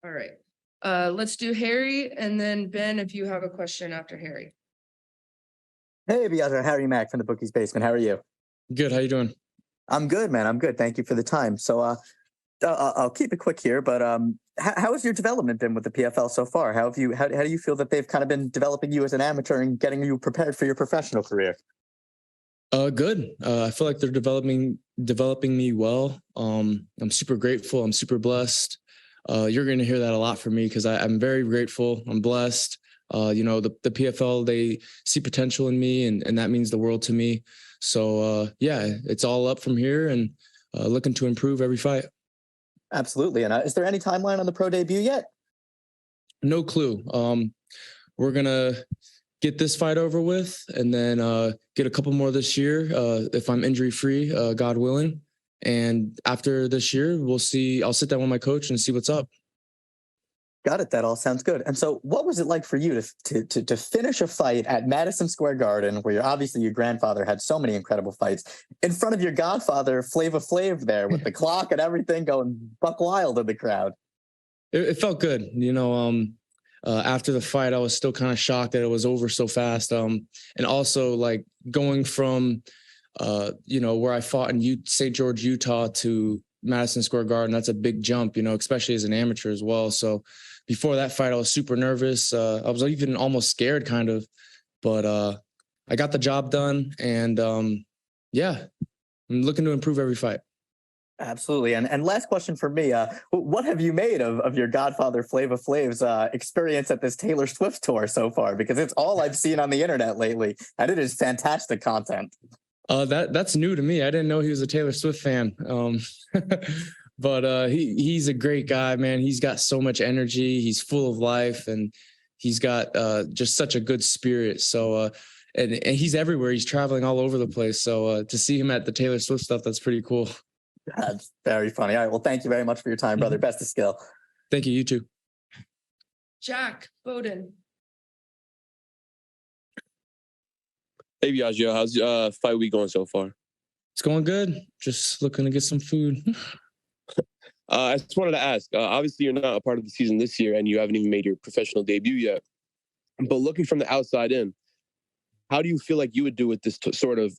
All right. Let's do Harry, and then Ben, if you have a question after Harry. Hey, Biaggio, Harry Mack from the Bookie's Basement. How are you? Good. How you doing? I'm good, man. I'm good. Thank you for the time. So, I'll keep it quick here. But how has your development been with the PFL so far? How have you? How do you feel that they've kind of been developing you as an amateur and getting you prepared for your professional career? Good. I feel like they're developing me well. I'm super grateful. I'm super blessed. You're going to hear that a lot from me because I'm very grateful. I'm blessed. The PFL, they see potential in me, and that means the world to me. So, it's all up from here, and looking to improve every fight. Absolutely. And is there any timeline on the pro debut yet? No clue. We're going to get this fight over with and then get a couple more this year if I'm injury free, God willing. And after this year, we'll see. I'll sit down with my coach and see what's up. Got it. That all sounds good. And so what was it like for you to finish a fight at Madison Square Garden, where obviously your grandfather had so many incredible fights, in front of your godfather, Flava Flav, there with the clock and everything going buck wild in the crowd? It felt good. After the fight, I was still kind of shocked that it was over so fast. And also like going from, where I fought in St. George, Utah to Madison Square Garden, that's a big jump, especially as an amateur as well. So before that fight, I was super nervous. I was even almost scared kind of, but I got the job done. And I'm looking to improve every fight. Absolutely. And last question for me, what have you made of your godfather Flava Flav's experience at this Taylor Swift tour so far? Because it's all I've seen on the internet lately, and it is fantastic content. That's new to me. I didn't know he was a Taylor Swift fan. But he's a great guy, man. He's got so much energy. He's full of life, and he's got just such a good spirit. So, and he's everywhere. He's traveling all over the place. So to see him at the Taylor Swift stuff, that's pretty cool. That's very funny. All right. Well, thank you very much for your time, brother. Best of skill. Thank you. You too. Jack Bowden. Hey, Biaggio, how's fight week going so far? It's going good. Just looking to get some food. I just wanted to ask, obviously you're not a part of the season this year and you haven't even made your professional debut yet, but looking from the outside in, how do you feel like you would do with this sort of,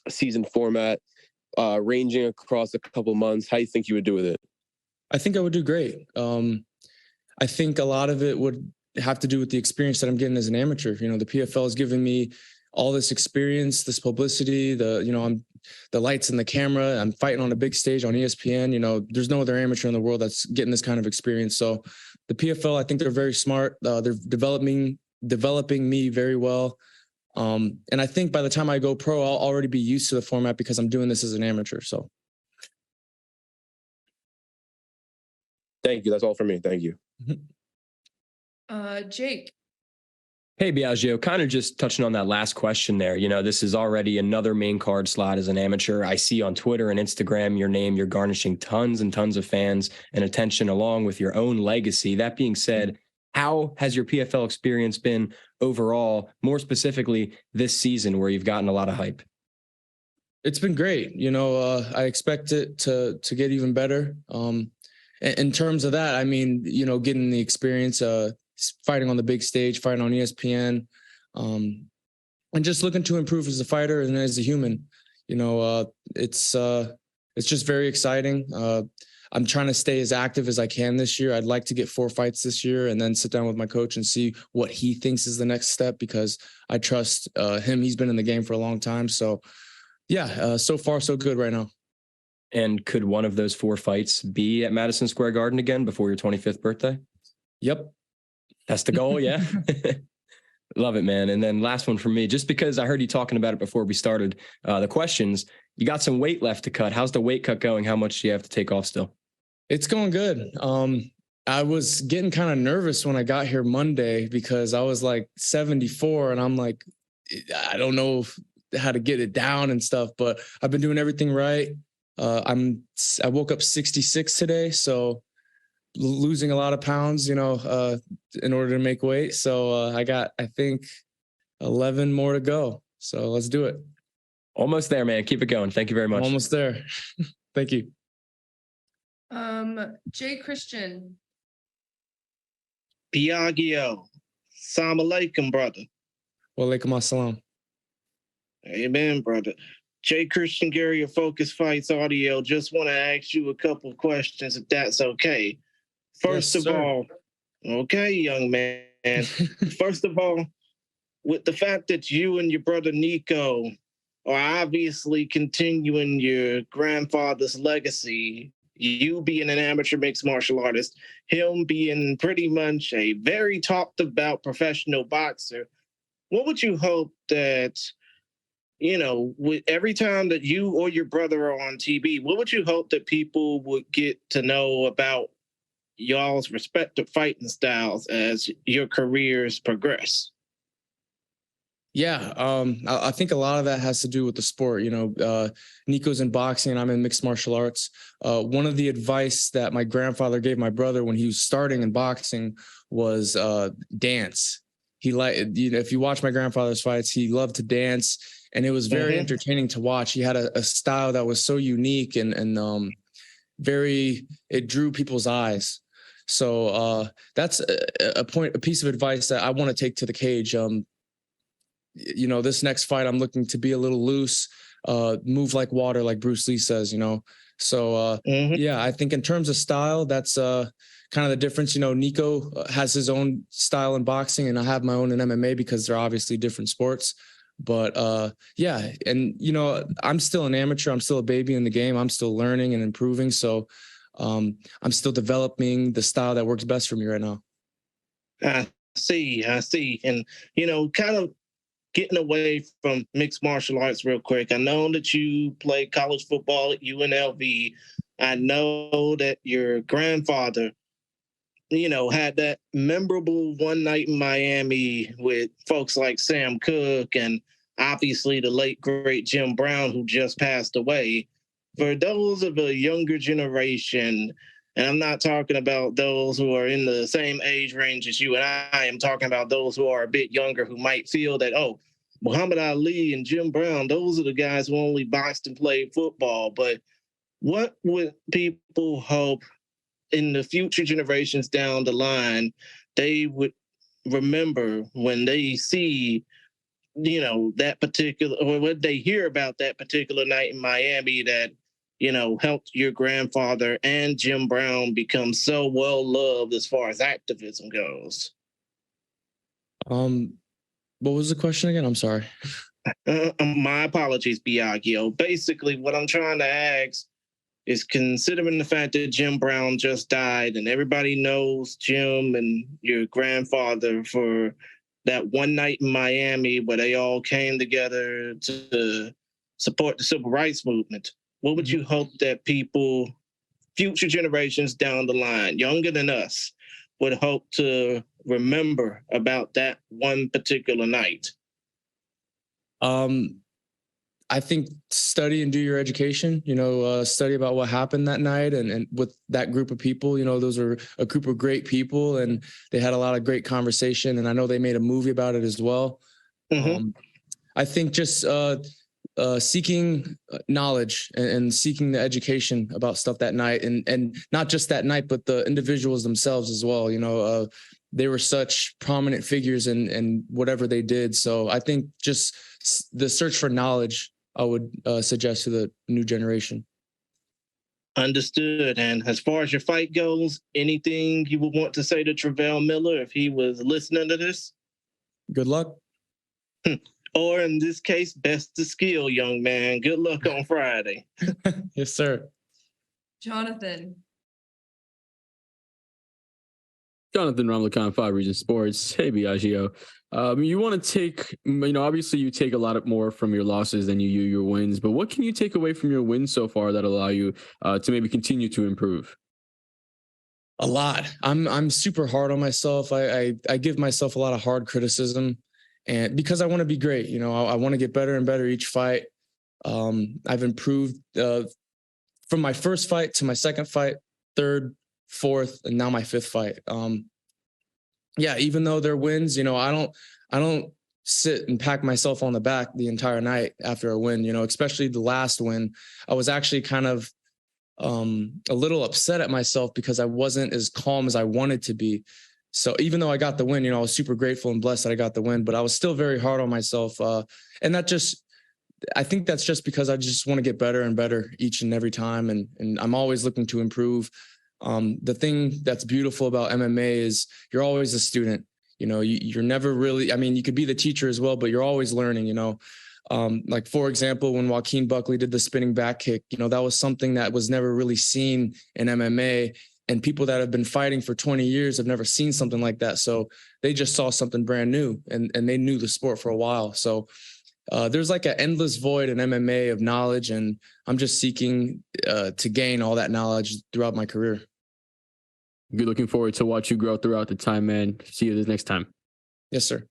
season format, ranging across a couple months? How do you think you would do with it? I think I would do great. I think a lot of it would have to do with the experience that I'm getting as an amateur. The PFL is giving me all this experience, this publicity, I'm the lights and the camera. I'm fighting on a big stage on ESPN. There's no other amateur in the world that's getting this kind of experience. So the PFL, I think they're very smart. They're developing me very well. And I think by the time I go pro, I'll already be used to the format because I'm doing this as an amateur. So. Thank you. That's all for me. Thank you. Jake. Hey, Biaggio, kind of just touching on that last question there. This is already another main card slot as an amateur. I see on Twitter and Instagram your name, you're garnishing tons and tons of fans and attention along with your own legacy. That being said, how has your PFL experience been overall, more specifically this season where you've gotten a lot of hype? It's been great. I expect it to get even better. In terms of that, I mean, getting the experience, fighting on the big stage, fighting on ESPN, and just looking to improve as a fighter and as a human. It's just very exciting. I'm trying to stay as active as I can this year. I'd like to get 4 fights this year and then sit down with my coach and see what he thinks is the next step because I trust him. He's been in the game for a long time. So, so far, so good right now. And could one of those 4 fights be at Madison Square Garden again before your 25th birthday? Yep. That's the goal, yeah? Love it, man. And then last one for me, just because I heard you talking about it before we started the questions, you got some weight left to cut. How's the weight cut going? How much do you have to take off still? It's going good. I was getting kind of nervous when I got here Monday because I was like 74 and I'm like, I don't know how to get it down and stuff, but I've been doing everything right. I woke up 66 today, so losing a lot of pounds, in order to make weight. So I got, I think, 11 more to go. So let's do it. Almost there, man. Keep it going. Thank you very much. Almost there. Thank you. Jay Christian. Biaggio, Salam alaikum, brother. Wa alaikum assalam. Amen, brother. Jay Christian Gary of Focus Fights Audio. Just want to ask you a couple questions, if that's okay. First Yes, of sir. all, okay, young man. First of all, with the fact that you and your brother Nico are obviously continuing your grandfather's legacy, you being an amateur mixed martial artist, him being pretty much a very talked about professional boxer, what would you hope that, you know, with every time that you or your brother are on TV, what would you hope that people would get to know about y'all's respective fighting styles as your careers progress? Yeah, I think a lot of that has to do with the sport. You know, Nico's in boxing and I'm in mixed martial arts. One of the advice that my grandfather gave my brother when he was starting in boxing was dance. He liked, you know, if you watch my grandfather's fights, he loved to dance, and it was very entertaining to watch. He had a style that was so unique and very, it drew people's eyes. So that's a piece of advice that I want to take to the cage. You know, this next fight, I'm looking to be a little loose, move like water, like Bruce Lee says, you know? So, yeah, I think in terms of style, that's kind of the difference. You know, Nico has his own style in boxing and I have my own in MMA because they're obviously different sports. But yeah, and, you know, I'm still an amateur. I'm still a baby in the game. I'm still learning and improving. So I'm still developing the style that works best for me right now. I see. And, you know, kind of getting away from mixed martial arts real quick. I know that you played college football at UNLV. I know that your grandfather, you know, had that memorable one night in Miami with folks like Sam Cooke and obviously the late, great Jim Brown, who just passed away. For those of a younger generation, and I'm not talking about those who are in the same age range as you and I am talking about those who are a bit younger who might feel that, oh, Muhammad Ali and Jim Brown, those are the guys who only boxed and played football. But what would people hope in the future generations down the line they would remember when they see, you know, that particular, or when they hear about that particular night in Miami that, you know, helped your grandfather and Jim Brown become so well loved as far as activism goes? What was the question again? I'm sorry. My apologies, Biaggio. Basically, what I'm trying to ask is, considering the fact that Jim Brown just died and everybody knows Jim and your grandfather for that one night in Miami where they all came together to support the civil rights movement, what would you hope that people, future generations down the line, younger than us, would hope to remember about that one particular night? I think study and do your education, you know, study about what happened that night and with that group of people. You know, those are a group of great people and they had a lot of great conversation, and I know they made a movie about it as well. I think just seeking knowledge and seeking the education about stuff that night, and not just that night, but the individuals themselves as well. You know, they were such prominent figures in whatever they did. So I think just the search for knowledge, I would suggest to the new generation. Understood. And as far as your fight goes, anything you would want to say to Travell Miller if he was listening to this? Good luck. Or in this case, best of skill, young man. Good luck on Friday. Yes, sir. Jonathan. Jonathan Ramlakan, 5 Region Sports. Hey, Biaggio. You want to take, you know, obviously you take a lot more from your losses than you your wins, but what can you take away from your wins so far that allow you to maybe continue to improve? A lot. I'm super hard on myself. I give myself a lot of hard criticism, and because I want to be great, you know, I want to get better and better each fight. I've improved from my first fight to my second fight, third, fourth, and now my fifth fight. Yeah, even though they're wins, you know, I don't sit and pat myself on the back the entire night after a win, you know, especially the last win. I was actually kind of a little upset at myself because I wasn't as calm as I wanted to be. So even though I got the win, I was super grateful and blessed that I got the win, but I was still very hard on myself. And I think that's just because I just want to get better and better each and every time. And I'm always looking to improve. The thing that's beautiful about MMA is you're always a student. You're never really, you could be the teacher as well, but you're always learning, like for example, when Joaquin Buckley did the spinning back kick, that was something that was never really seen in MMA, and people that have been fighting for 20 years have never seen something like that. So they just saw something brand new, and they knew the sport for a while. So there's like an endless void in MMA of knowledge, and I'm just seeking to gain all that knowledge throughout my career. Be looking forward to watch you grow throughout the time, man. See you this next time. Yes, sir.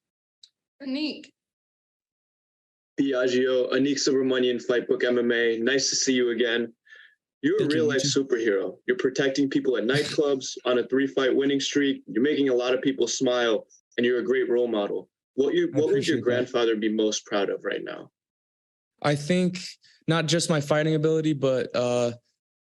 Anik. Biaggio, Anik Subramanian, Fightbook MMA. Nice to see you again. You're a real-life superhero. You're protecting people at nightclubs, on a 3-fight winning streak. You're making a lot of people smile, and you're a great role model. What would your grandfather be most proud of right now? I think not just my fighting ability, but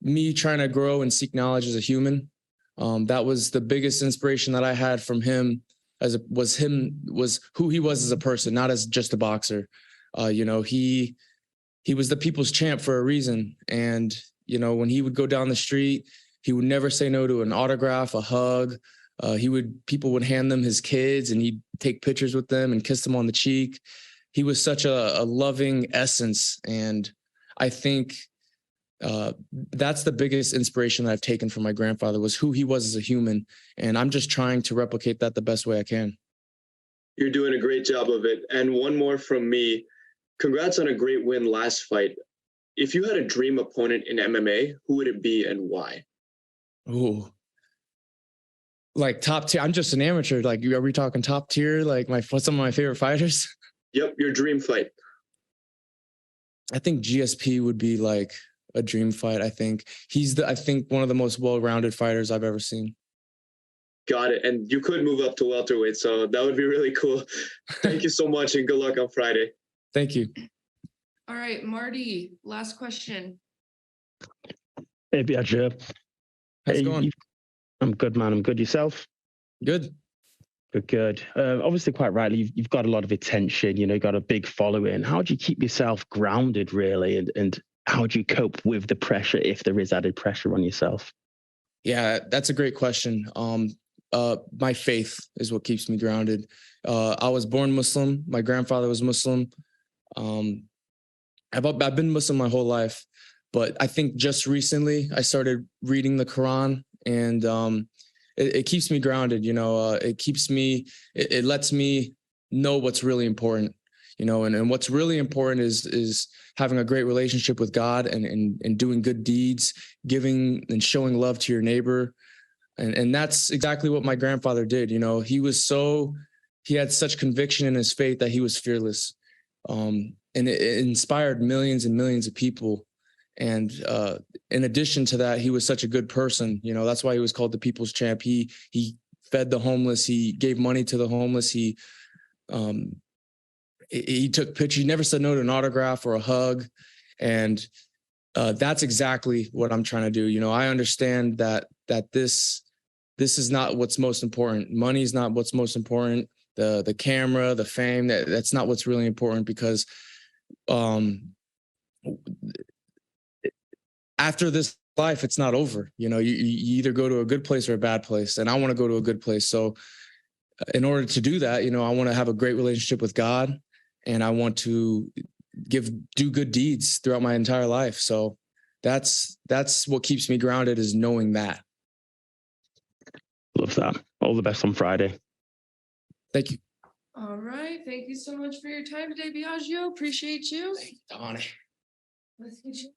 me trying to grow and seek knowledge as a human. That was the biggest inspiration that I had from him, was who he was as a person, not as just a boxer. He was the people's champ for a reason. And, when he would go down the street, he would never say no to an autograph, a hug. People would hand them his kids, and he'd take pictures with them and kiss them on the cheek. He was such a loving essence. And I think that's the biggest inspiration that I've taken from my grandfather, was who he was as a human. And I'm just trying to replicate that the best way I can. You're doing a great job of it. And one more from me. Congrats on a great win last fight. If you had a dream opponent in MMA, who would it be and why? Oh, like top tier. I'm just an amateur. Like, are we talking top tier? Like some of my favorite fighters? Yep, your dream fight. I think GSP would be like a dream fight. I think he's one of the most well-rounded fighters I've ever seen. Got it. And you could move up to welterweight, so that would be really cool. Thank you so much, and good luck on Friday. Thank you. All right, Marty, last question. Hey, Biaggio. How's it going? I'm good, man. I'm good. Yourself? Good. Good. Obviously, quite rightly, you've got a lot of attention, you've got a big following. How do you keep yourself grounded, really? And how do you cope with the pressure, if there is added pressure on yourself? Yeah, that's a great question. My faith is what keeps me grounded. I was born Muslim. My grandfather was Muslim. I've been Muslim my whole life, but I think just recently I started reading the Quran, and it keeps me grounded. It lets me know what's really important, and what's really important is having a great relationship with God, and doing good deeds, giving and showing love to your neighbor. And that's exactly what my grandfather did. He had such conviction in his faith that he was fearless. And it inspired millions and millions of people. And in addition to that, he was such a good person. That's why he was called the people's champ. He fed the homeless. He gave money to the homeless. He took pictures. He never said no to an autograph or a hug. And that's exactly what I'm trying to do. I understand that this is not what's most important. Money is not what's most important. The camera, the fame, that's not what's really important, because after this life, it's not over. You either go to a good place or a bad place, and I want to go to a good place. So in order to do that, I want to have a great relationship with God, and I want to do good deeds throughout my entire life. So that's what keeps me grounded, is knowing that. Love that. All the best on Friday. Thank you. All right. Thank you so much for your time today, Biaggio. Appreciate you. Thank you, Donnie. Let's get you.